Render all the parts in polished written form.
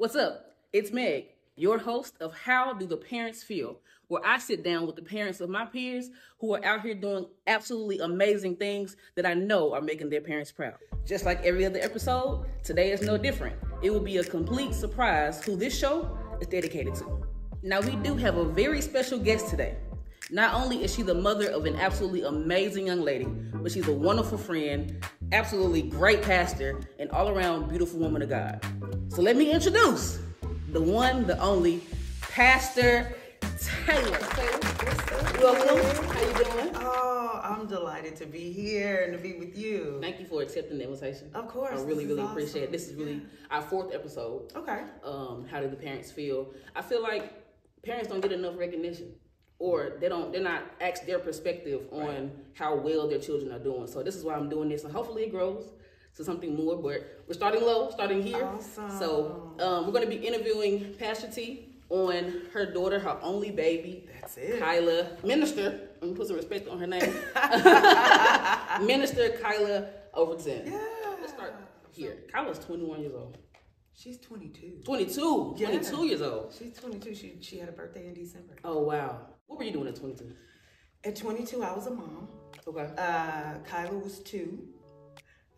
What's up? It's Meg, your host of How Do the Parents Feel, where I sit down with the parents of my peers who are out here doing absolutely amazing things that I know are making their parents proud. Just like every other episode, today is no different. It will be a complete surprise who this show is dedicated to. Now, we do have a very special guest today. Not only is she the mother of an absolutely amazing young lady, but she's a wonderful friend, absolutely great pastor, and all-around beautiful woman of God. So let me introduce the one, the only, Pastor Taylor. Welcome. How you doing? Oh, I'm delighted to be here and to be with you. Thank you for accepting the invitation. Of course. I really appreciate it. This is really our fourth episode. Okay. How do the parents feel? I feel like parents don't get enough recognition, or they're not asked their perspective on how well their children are doing. So this is why I'm doing this, and hopefully it grows to something more, but we're starting low, starting here. Awesome. So we're going to be interviewing Pastor T on her daughter, her only baby. That's it. Kyla, minister. Let me put some respect on her name. Minister Kyla Overton. Yeah. Let's start here. Kyla's 21 years old. She's 22. 22? Yeah. 22 years old. She's 22. She had a birthday in December. Oh, wow. What were you doing at 22? At 22, I was a mom. Okay. Kyla was 2.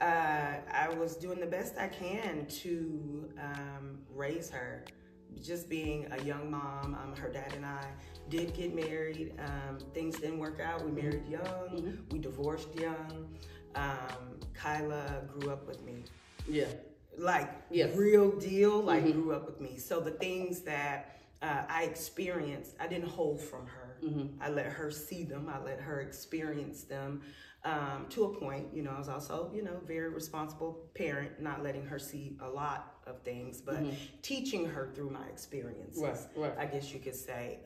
I was doing the best I can to raise her. Just being a young mom, her dad and I did get married. Things didn't work out. We married young. Mm-hmm. We divorced young. Kyla grew up with me. Yeah. Real deal, grew up with me. So the things that I experienced, I didn't hold from her. Mm-hmm. I let her see them. I let her experience them to a point. I was also, very responsible parent, not letting her see a lot of things, but teaching her through my experiences, right. I guess you could say.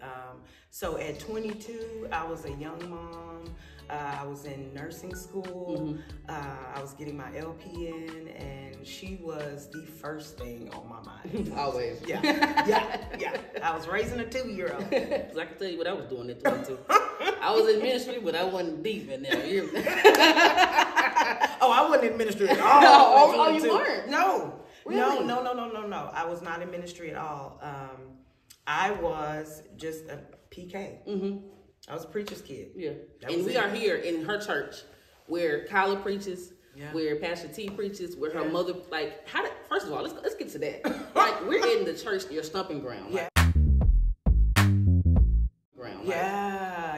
So at 22, I was a young mom. I was in nursing school. I was getting my LPN, and she was the first thing on my mind. Always. Yeah. I was raising a 2-year-old. Because I can tell you what I was doing at 22. I was in ministry, but I wasn't deep in there. Oh, I wasn't in ministry at all. Oh, you weren't? No. Really? No. I was not in ministry at all. I was just a PK. Mm-hmm. I was a preacher's kid. Yeah. And we are here in her church where Kyla preaches, where Pastor T preaches, where her mother, first of all, let's get to that. We're in the church, your stomping ground. Yeah.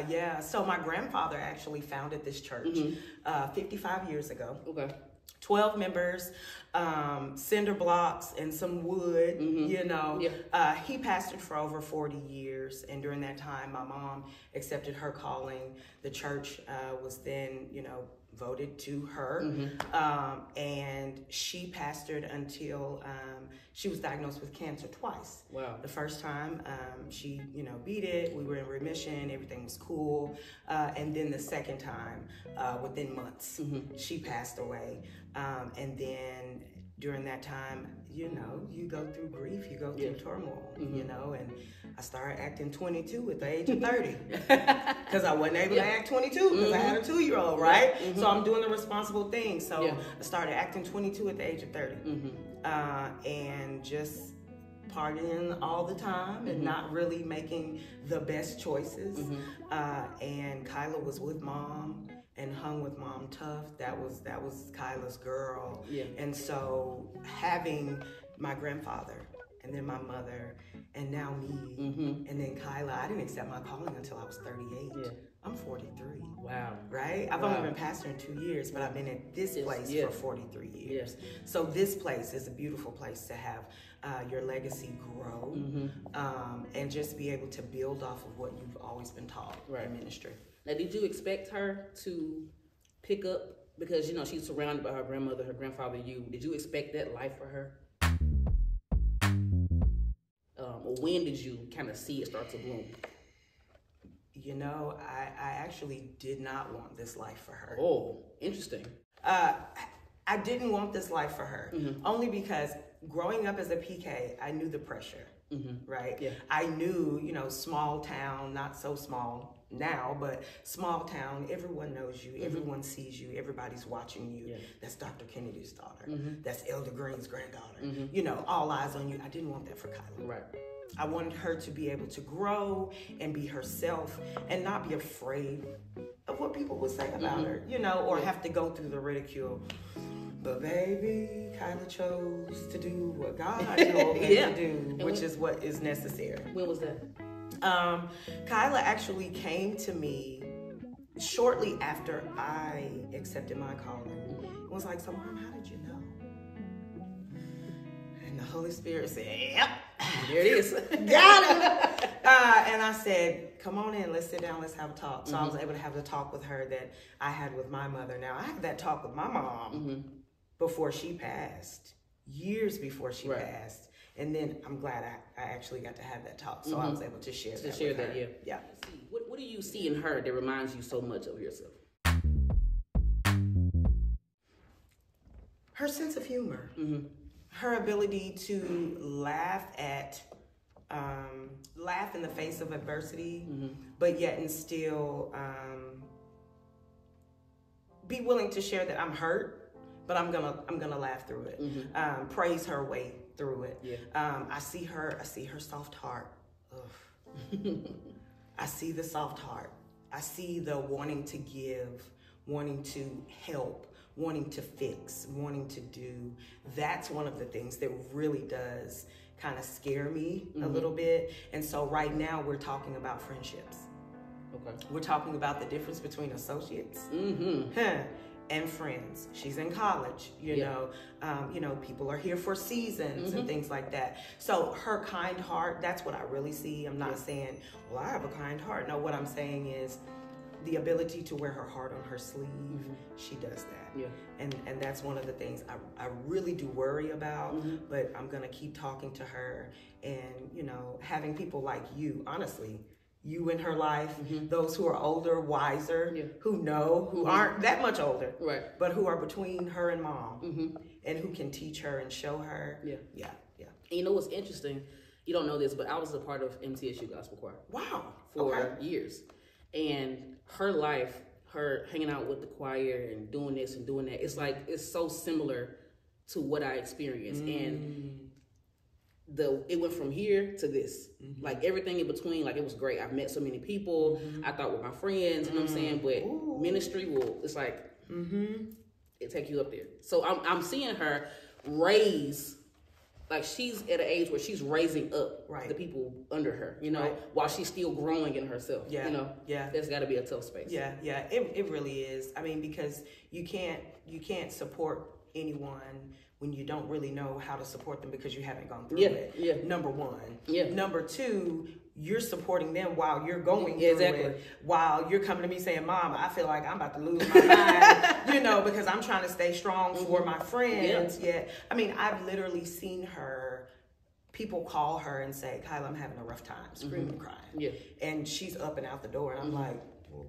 Yeah. So my grandfather actually founded this church 55 years ago. Okay. 12 members, cinder blocks and some wood, Yeah. He pastored for over 40 years. And during that time, my mom accepted her calling. The church was then, voted to her. And she pastored until she was diagnosed with cancer twice. Wow. The first time she, beat it. We were in remission. Everything was cool. And then the second time, within months, she passed away. And then during that time, you go through grief, you go through turmoil, and I started acting 22 at the age of 30 because I wasn't able to act 22 because I had a 2-year-old, right? So I'm doing the responsible thing. So I started acting 22 at the age of 30 and just partying all the time and not really making the best choices. And Kyla was with mom and hung with mom tough. That was Kyla's girl. Yeah. And so having my grandfather and then my mother and now me and then Kyla, I didn't accept my calling until I was 38. Yeah. I'm 43. Wow. Right? I've only been pastoring 2 years, but I've been at this place for 43 years. Yeah. So this place is a beautiful place to have your legacy grow and just be able to build off of what you've always been taught in ministry. Now, did you expect her to pick up, because, she's surrounded by her grandmother, her grandfather, you. Did you expect that life for her? Or when did you kind of see it start to bloom? I actually did not want this life for her. Oh, interesting. I didn't want this life for her, only because growing up as a PK, I knew the pressure, right? Yeah. I knew, small town, not so small, now, but small town, everyone knows you, everyone sees you, everybody's watching you. That's Dr. Kennedy's daughter. That's Elder Green's granddaughter. You know, all eyes on you. I didn't want that for Kyla. Right. I wanted her to be able to grow and be herself and not be afraid of what people would say about her, you know, or have to go through the ridicule. But baby, Kyla chose to do what God told her to do, which is what is necessary. When was that? Kyla actually came to me shortly after I accepted my calling. It was like, so Mom, how did you know? And the Holy Spirit said, yep. There it is. Got it. And I said, come on in, let's sit down, let's have a talk. So I was able to have the talk with her that I had with my mother. Now, I had that talk with my mom before she passed, years before she passed. And then I'm glad I actually got to have that talk. So I was able to share that with her. Yeah. What do you see in her that reminds you so much of yourself? Her sense of humor. Her ability to laugh in the face of adversity, but yet and still be willing to share that I'm hurt, but I'm gonna laugh through it. Praise her way through it. I see her soft heart. I see the soft heart. I see the wanting to give, wanting to help, wanting to fix, wanting to do. That's one of the things that really does kind of scare me a little bit. And so right now we're talking about friendships. Okay. We're talking about the difference between associates and friends. She's in college, you know, people are here for seasons and things like that. So her kind heart, that's what I really see. I'm not saying, well, I have a kind heart. No, what I'm saying is the ability to wear her heart on her sleeve. She does that. And that's one of the things I really do worry about, but I'm gonna keep talking to her and, you know, having people like you, honestly, you in her life, those who are older, wiser, who know, who aren't that much older, but who are between her and Mom, and who can teach her and show her. And you know what's interesting? You don't know this, but I was a part of MTSU Gospel Choir. Wow. For years. And her life, her hanging out with the choir and doing this and doing that, it's so similar to what I experienced. And it went from here to this. Like everything in between, like it was great. I've met so many people. I thought with my friends, you know what I'm saying? But ministry it's like, it take you up there. So I'm seeing her raise, like she's at an age where she's raising up the people under her, you know, while she's still growing in herself. You know, there's got to be a tough space. It really is. I mean, because you can't support anyone when you don't really know how to support them because you haven't gone through it. Number one. Number two, you're supporting them while you're going through it. While you're coming to me saying, Mom, I feel like I'm about to lose my mind, you know, because I'm trying to stay strong for my friends. I mean, I've literally seen her, people call her and say, Kyla, I'm having a rough time, screaming and crying. And she's up and out the door. And I'm like, well,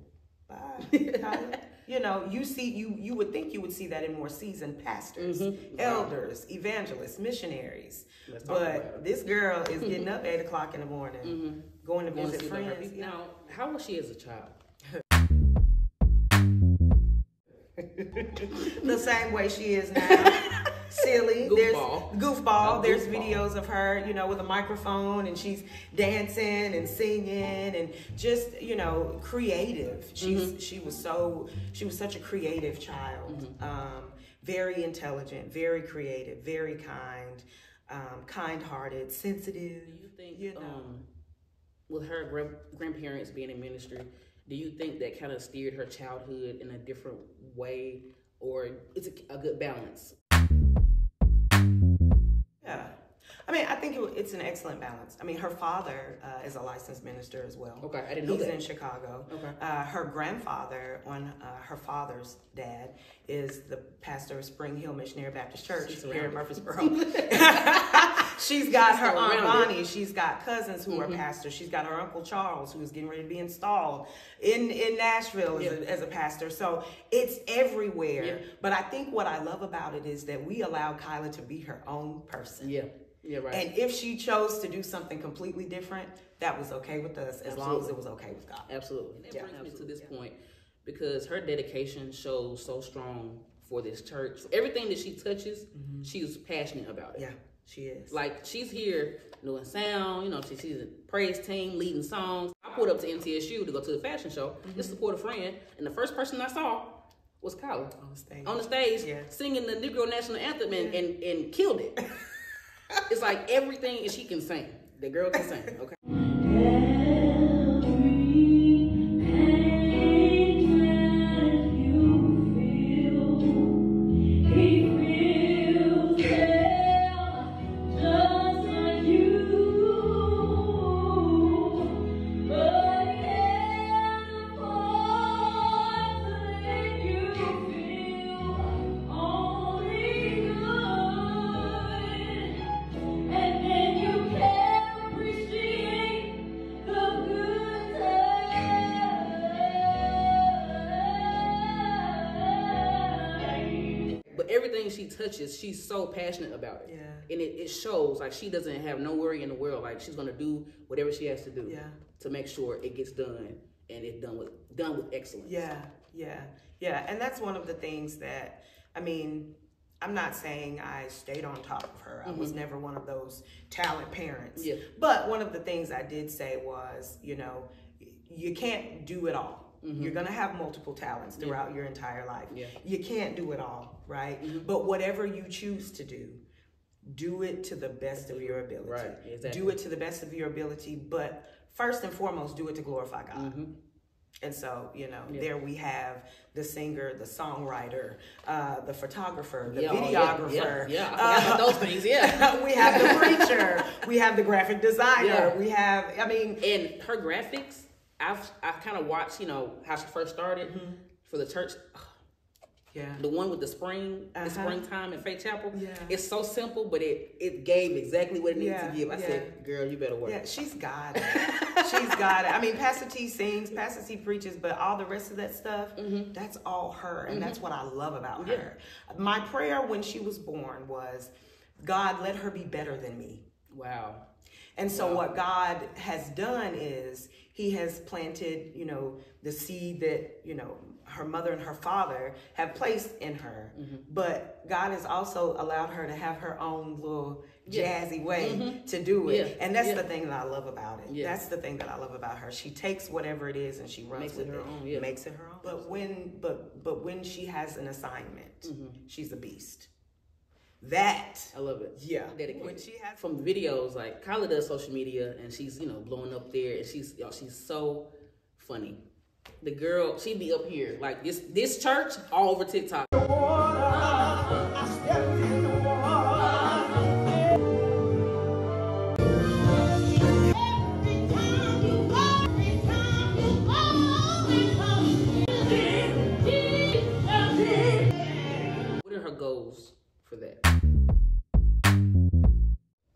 bye, Kyla. You know, you would think you would see that in more seasoned pastors, elders, evangelists, missionaries. But this girl is getting up 8 o'clock in the morning, going to visit friends. Now, how was she as a child? The same way she is now. Silly. Goofball. There's videos of her, you know, with a microphone and she's dancing and singing and just, you know, creative. She was such a creative child. Very intelligent, very creative, very kind-hearted, sensitive. Do you think, with her grandparents being in ministry, do you think that kind of steered her childhood in a different way, or is it a good balance? I mean, I think it's an excellent balance. I mean, her father is a licensed minister as well. Okay, I didn't know that. He's in Chicago. Okay. Her grandfather, her father's dad, is the pastor of Spring Hill Missionary Baptist Church here in Murfreesboro. She's got her Aunt Bonnie. She's got cousins who are pastors. She's got her Uncle Charles, who is getting ready to be installed in Nashville as a pastor. So it's everywhere. But I think what I love about it is that we allow Kyla to be her own person. Yeah, right. And if she chose to do something completely different, that was okay with us, as long as it was okay with God. Absolutely. And that brings me to this point, because her dedication shows so strong for this church. Everything that she touches, she's passionate about it. Yeah, she is. Like, she's here doing sound, you know, she's a praise team, leading songs. I pulled up to MTSU to go to the fashion show, to support a friend, and the first person I saw was Kyla. On the stage, singing the Negro National Anthem and killed it. It's like everything she can sing. The girl can sing, okay? Everything she touches, she's so passionate about it. Yeah. And it shows. Like, she doesn't have no worry in the world. Like, she's gonna do whatever she has to do to make sure it gets done, and it's done with excellence. Yeah. And that's one of the things that, I mean, I'm not saying I stayed on top of her. I was never one of those talent parents. Yeah. But one of the things I did say was, you know, you can't do it all. You're going to have multiple talents throughout your entire life. Yeah. You can't do it all, right? But whatever you choose to do it to the best of your ability. Right, exactly. Do it to the best of your ability, but first and foremost, do it to glorify God. And so, you know, there we have the singer, the songwriter, the photographer, the videographer. I forgot about those things, we have the preacher. We have the graphic designer. We have, I mean. And her graphics, I've kind of watched, you know, how she first started for the church. The one with the springtime in Faith Chapel. It's so simple, but it gave exactly what it needed to give. I said, girl, you better work. Yeah, she's got it. She's got it. I mean, Pastor T sings, Pastor T preaches, but all the rest of that stuff, that's all her. And that's what I love about her. My prayer when she was born was, God, let her be better than me. Wow. And so what God has done is he has planted, you know, the seed that, you know, her mother and her father have placed in her. But God has also allowed her to have her own little jazzy way to do it. And that's the thing that I love about it. That's the thing that I love about her. She takes whatever it is and she runs with it. Makes it her own. But when she has an assignment, she's a beast. That I love it. Yeah. When she has from videos, like Kyla does social media and she's, you know, blowing up there, and she's so funny. The girl, she'd be up here like this church all over TikTok. What are her goals for that?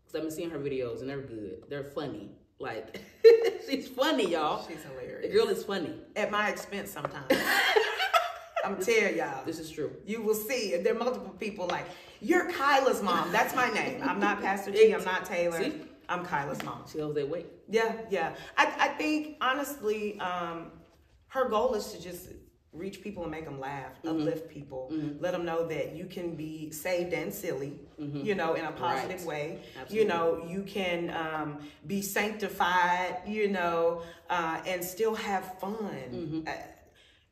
Because I've been seeing her videos and they're good. They're funny. Like, she's funny, y'all. She's hilarious. The girl is funny. At my expense sometimes. I'm telling y'all. This is true. You will see. There are multiple people like, you're Kyla's mom. That's my name. I'm not Pastor T. I'm not Taylor. See? I'm Kyla's mom. She goes that way. Yeah. I think, honestly, her goal is to just reach people and make them laugh, uplift people, let them know that you can be saved and silly, you know, in a positive way. Absolutely. You know, you can be sanctified, you know, and still have fun.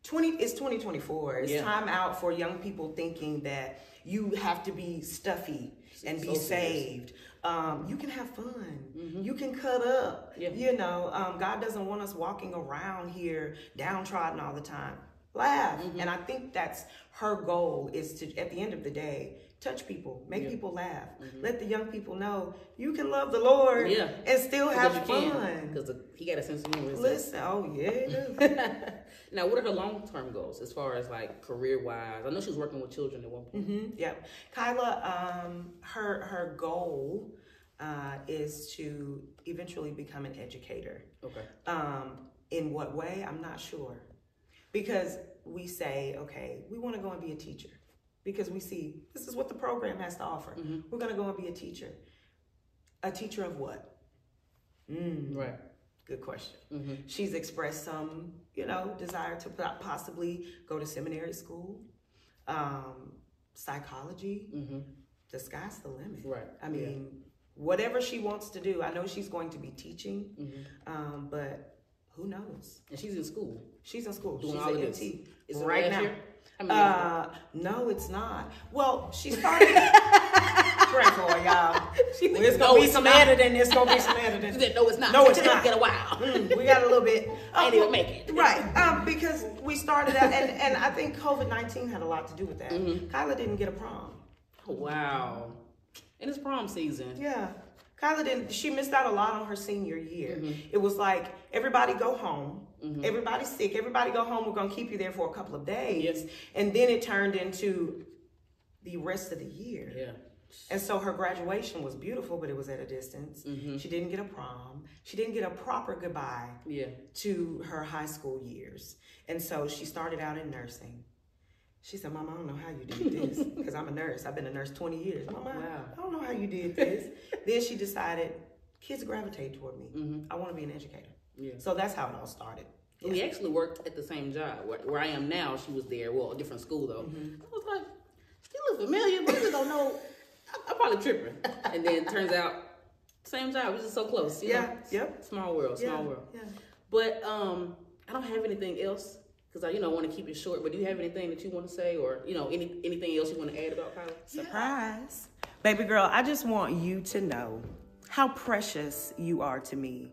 It's 2024. It's time out for young people thinking that you have to be stuffy and be saved. You can have fun. You can cut up. You know, God doesn't want us walking around here downtrodden all the time. Laugh. And I think that's her goal, is to, at the end of the day, touch people, make people laugh. Let the young people know you can love the Lord and still have fun. Because he got a sense of humor. Listen, Now, what are her long-term goals as far as like career-wise? I know she was working with children at one point. Kyla, her goal is to eventually become an educator. In what way? I'm not sure. Because we say, okay, we want to go and be a teacher. Because we see this is what the program has to offer. We're going to go and be a teacher. A teacher of what? Right. Good question. She's expressed some, desire to possibly go to seminary school, psychology. The sky's the limit. Right. I mean, whatever she wants to do. I know she's going to be teaching, but who knows? And she's in school. She's in school. Doing She's all at of MT this. Is it right last now. Year? No, it's not. Well, she started. Pray for her, y'all. It's gonna be some editing. It's gonna be some editing. No, it's not. No, it's not. Get a while. We got a little bit. Ain't even make it. Right. Because we started out, and I think COVID-19 had a lot to do with that. Kyla didn't get a prom. Wow. And it's prom season. Yeah. Kyla didn't. She missed out a lot on her senior year. It was like, everybody go home. Everybody's sick. Everybody go home. We're gonna keep you there for a couple of days. Yes. And then it turned into the rest of the year. Yeah. And so her graduation was beautiful, but it was at a distance. She didn't get a prom. She didn't get a proper goodbye to her high school years. And so she started out in nursing. She said, Mama, I don't know how you did this, because I'm a nurse. I've been a nurse 20 years. Mama, I don't know how you did this. Then she decided, kids gravitate toward me. I want to be an educator. Yeah. So that's how it all started. Yeah. We actually worked at the same job. Where I am now, she was there. Well, a different school, though. I was like, she look familiar, but I don't know. I'm probably tripping. And then it turns out, same job. We're just so close. You know? Yep. Small world, small world. Yeah. But I don't have anything else, because I want to keep it short. But do you have anything that you want to say, or anything else you want to add about Kyla? Surprise. Baby girl, I just want you to know how precious you are to me.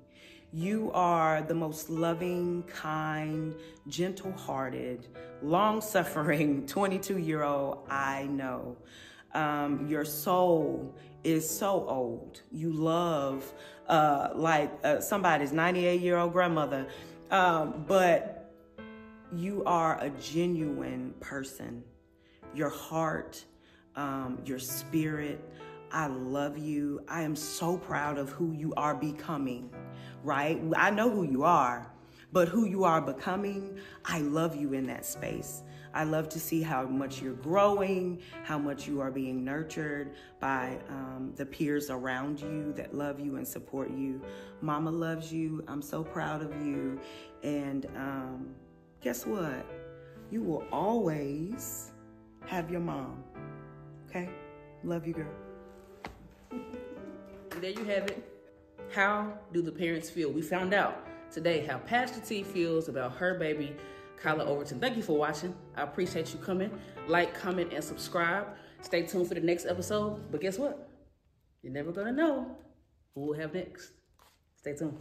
You are the most loving, kind, gentle-hearted, long-suffering 22-year-old I know. Your soul is so old. You love like somebody's 98-year-old grandmother, but you are a genuine person. Your heart, your spirit, I love you. I am so proud of who you are becoming, right? I know who you are, but who you are becoming, I love you in that space. I love to see how much you're growing, how much you are being nurtured by the peers around you that love you and support you. Mama loves you. I'm so proud of you. And guess what? You will always have your mom. Okay? Love you, girl. And there you have it. How do the parents feel? We found out today how Pastor T feels about her baby, Kyla Overton. Thank you for watching. I appreciate you coming. Like, comment, and subscribe. Stay tuned for the next episode. But guess what? You're never going to know who we'll have next. Stay tuned.